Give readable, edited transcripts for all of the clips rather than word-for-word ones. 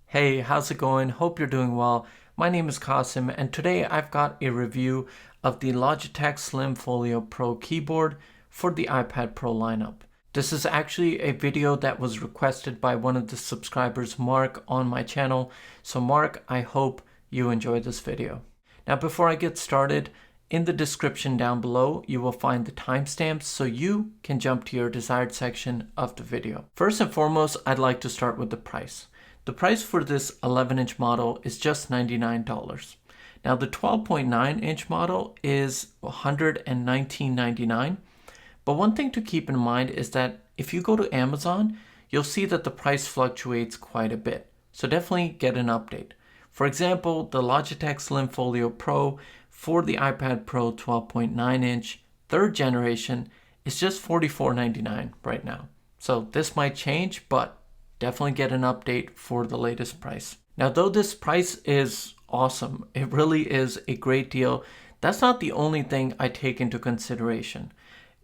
Hey, how's it going? Hope you're doing well. My name is Qasim, and today I've got a review of the Logitech Slim Folio Pro keyboard for the iPad Pro lineup. This is actually a video that was requested by one of the subscribers, Mark, on my channel. So Mark, I hope you enjoy this video. Now, before I get started, in the description down below, you will find the timestamps so you can jump to your desired section of the video. First and foremost, I'd like to start with the price. The price for this 11-inch model is just $99. Now the 12.9-inch model is $119.99. But one thing to keep in mind is that if you go to Amazon, you'll see that the price fluctuates quite a bit. So definitely get an update. For example, the Logitech Slim Folio Pro for the iPad Pro 12.9-inch third generation is just $44.99 right now. So this might change, but definitely get an update for the latest price. Now, though this price is awesome, it really is a great deal, that's not the only thing I take into consideration.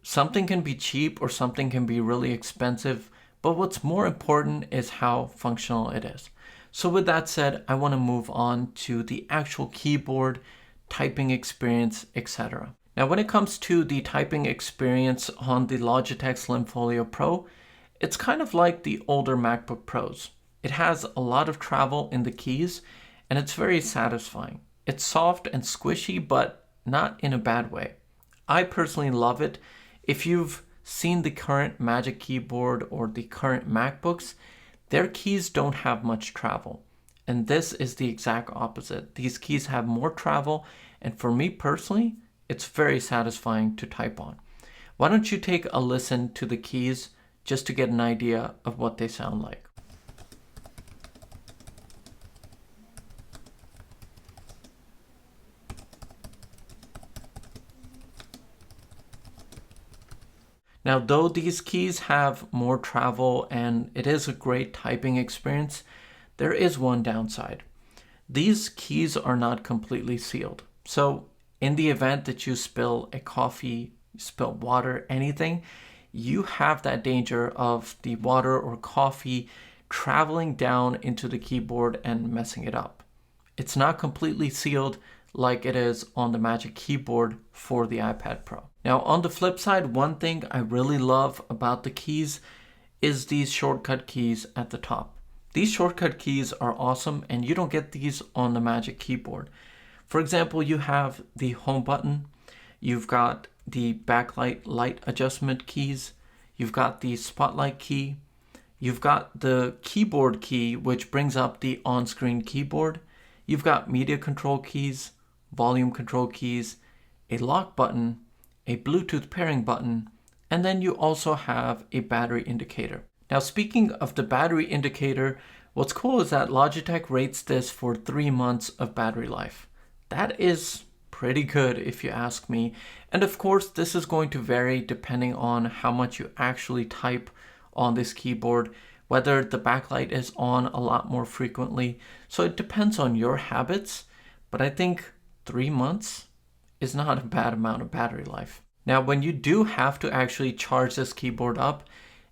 Something can be cheap or something can be really expensive, but what's more important is how functional it is. So with that said, I want to move on to the actual keyboard, typing experience, etc. Now, when it comes to the typing experience on the Logitech Slim Folio Pro, it's kind of like the older MacBook Pros. It has a lot of travel in the keys, and it's very satisfying. It's soft and squishy, but not in a bad way. I personally love it. If you've seen the current Magic Keyboard or the current MacBooks, their keys don't have much travel. And this is the exact opposite. These keys have more travel, and for me personally, it's very satisfying to type on. Why don't you take a listen to the keys just to get an idea of what they sound like. Now, though these keys have more travel and it is a great typing experience, there is one downside. These keys are not completely sealed. So in the event that you spill a coffee, spill water, anything, you have that danger of the water or coffee traveling down into the keyboard and messing it up. It's not completely sealed like it is on the Magic Keyboard for the iPad Pro. Now, on the flip side, one thing I really love about the keys is these shortcut keys at the top. These shortcut keys are awesome, and you don't get these on the Magic Keyboard. For example, you have the home button, you've got the backlight light adjustment keys, you've got the spotlight key, you've got the keyboard key, which brings up the on-screen keyboard, you've got media control keys, volume control keys, a lock button, a Bluetooth pairing button, and then you also have a battery indicator. Now, speaking of the battery indicator, what's cool is that Logitech rates this for 3 months of battery life. That is pretty good if you ask me. And of course, this is going to vary depending on how much you actually type on this keyboard, whether the backlight is on a lot more frequently. So it depends on your habits, but I think 3 months is not a bad amount of battery life. Now, when you do have to actually charge this keyboard up,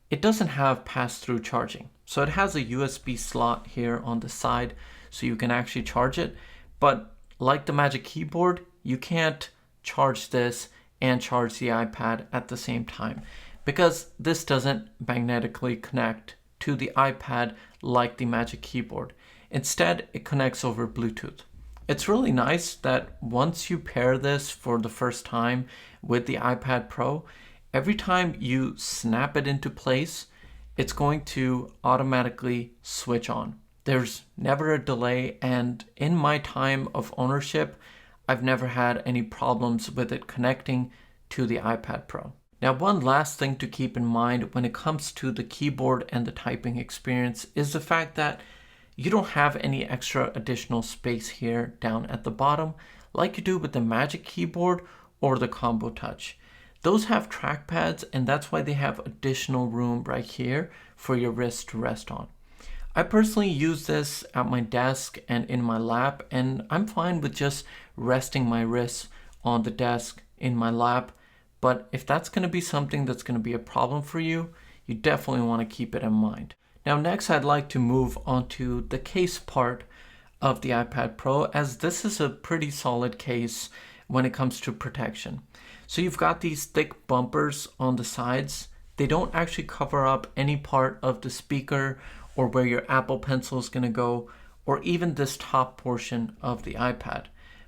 it doesn't have pass-through charging. So it has a USB slot here on the side so you can actually charge it, but like the Magic Keyboard, you can't charge this and charge the iPad at the same time because this doesn't magnetically connect to the iPad like the Magic Keyboard. Instead, it connects over Bluetooth. It's really nice that once you pair this for the first time with the iPad Pro, every time you snap it into place, it's going to automatically switch on. There's never a delay, and in my time of ownership, I've never had any problems with it connecting to the iPad Pro. Now, one last thing to keep in mind when it comes to the keyboard and the typing experience is the fact that you don't have any extra additional space here down at the bottom like you do with the Magic Keyboard or the Combo Touch. Those have trackpads, and that's why they have additional room right here for your wrist to rest on. I personally use this at my desk and in my lap, and I'm fine with just resting my wrists on the desk in my lap. But if that's going to be something that's going to be a problem for you, you definitely want to keep it in mind. Now next I'd like to move on to the case part of the iPad Pro, as this is a pretty solid case when it comes to protection. So you've got these thick bumpers on the sides. They don't actually cover up any part of the speaker or where your Apple Pencil is going to go, or even this top portion of the iPad.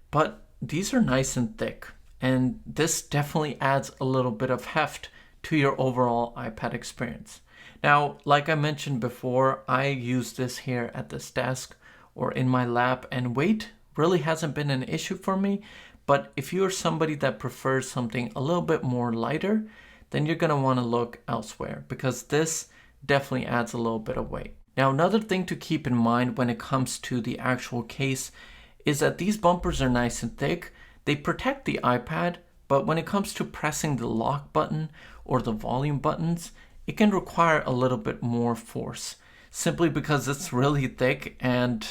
But these are nice and thick, and this definitely adds a little bit of heft to your overall iPad experience. Now, like I mentioned before, I use this here at this desk or in my lap, and weight really hasn't been an issue for me. But if you're somebody that prefers something a little bit more lighter, then you're going to want to look elsewhere, because this definitely adds a little bit of weight. Now, another thing to keep in mind when it comes to the actual case is that these bumpers are nice and thick. They protect the iPad, but when it comes to pressing the lock button or the volume buttons, it can require a little bit more force, simply because it's really thick, and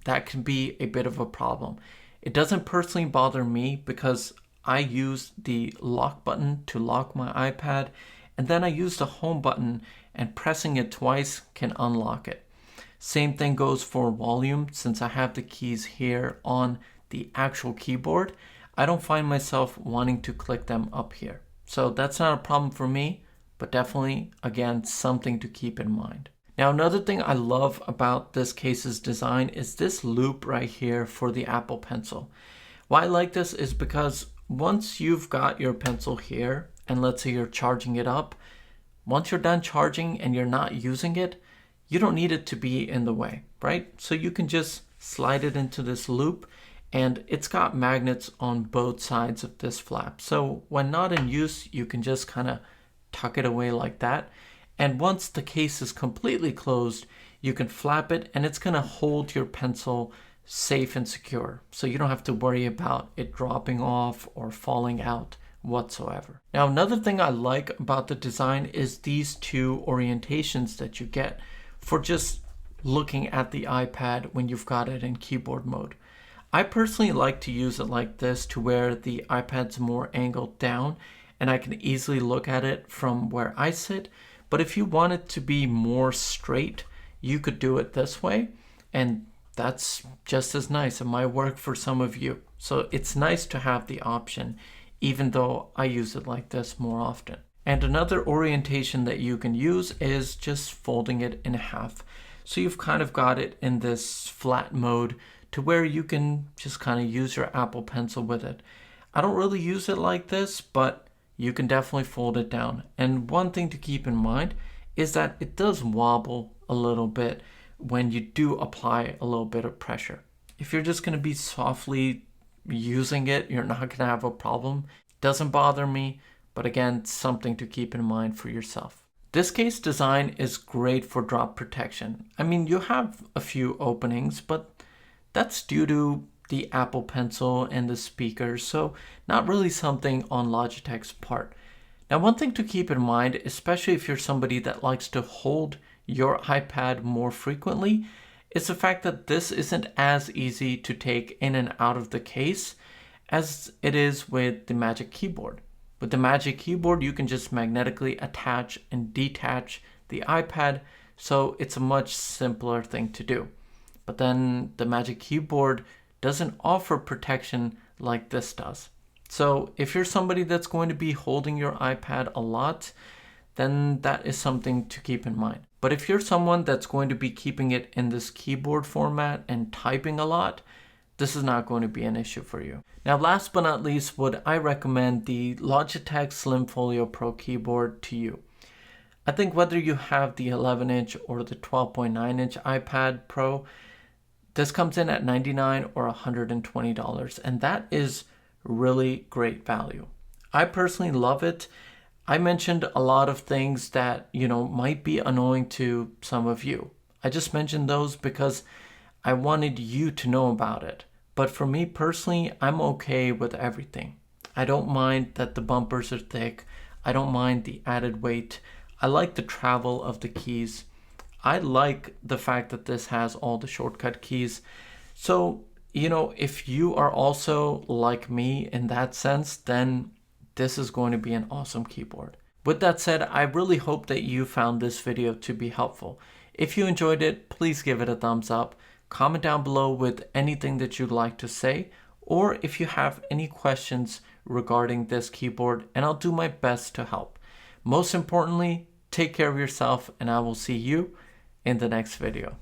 that can be a bit of a problem. It doesn't personally bother me because I use the lock button to lock my iPad, and then I use the home button, and pressing it twice can unlock it. Same thing goes for volume. Since I have the keys here on the actual keyboard, I don't find myself wanting to click them up here. So that's not a problem for me, but definitely, again, something to keep in mind. Now, another thing I love about this case's design is this loop right here for the Apple Pencil. Why I like this is because once you've got your pencil here, and let's say you're charging it up, once you're done charging and you're not using it, you don't need it to be in the way, right? So you can just slide it into this loop, and it's got magnets on both sides of this flap. So when not in use, you can just kind of tuck it away like that. And once the case is completely closed, you can flap it, and it's going to hold your pencil safe and secure. So you don't have to worry about it dropping off or falling out whatsoever. Now, another thing I like about the design is these two orientations that you get for just looking at the iPad when you've got it in keyboard mode. I personally like to use it like this, to where the iPad's more angled down and I can easily look at it from where I sit. But if you want it to be more straight, you could do it this way, and that's just as nice. It might work for some of you. So it's nice to have the option, even though I use it like this more often. And another orientation that you can use is just folding it in half. So you've kind of got it in this flat mode to where you can just kind of use your Apple Pencil with it. I don't really use it like this, but you can definitely fold it down. And one thing to keep in mind is that it does wobble a little bit when you do apply a little bit of pressure. If you're just going to be softly using it, you're not going to have a problem. Doesn't bother me, but again, something to keep in mind for yourself. This case design is great for drop protection. I mean, you have a few openings, but that's due to the Apple Pencil and the speakers, so not really something on Logitech's part. Now, one thing to keep in mind, especially if you're somebody that likes to hold your iPad more frequently, is the fact that this isn't as easy to take in and out of the case as it is with the Magic Keyboard. With the Magic Keyboard, you can just magnetically attach and detach the iPad, so it's a much simpler thing to do. But then the Magic Keyboard doesn't offer protection like this does. So if you're somebody that's going to be holding your iPad a lot, then that is something to keep in mind. But if you're someone that's going to be keeping it in this keyboard format and typing a lot, this is not going to be an issue for you. Now, last but not least, would I recommend the Logitech Slim Folio Pro keyboard to you? I think whether you have the 11-inch or the 12.9-inch iPad Pro, this comes in at $99 or $120, and that is really great value. I personally love it. I mentioned a lot of things that, might be annoying to some of you. I just mentioned those because I wanted you to know about it. But for me personally, I'm okay with everything. I don't mind that the bumpers are thick. I don't mind the added weight. I like the travel of the keys. I like the fact that this has all the shortcut keys. So, if you are also like me in that sense, then this is going to be an awesome keyboard. With that said, I really hope that you found this video to be helpful. If you enjoyed it, please give it a thumbs up. Comment down below with anything that you'd like to say, or if you have any questions regarding this keyboard, and I'll do my best to help. Most importantly, take care of yourself, and I will see you in the next video.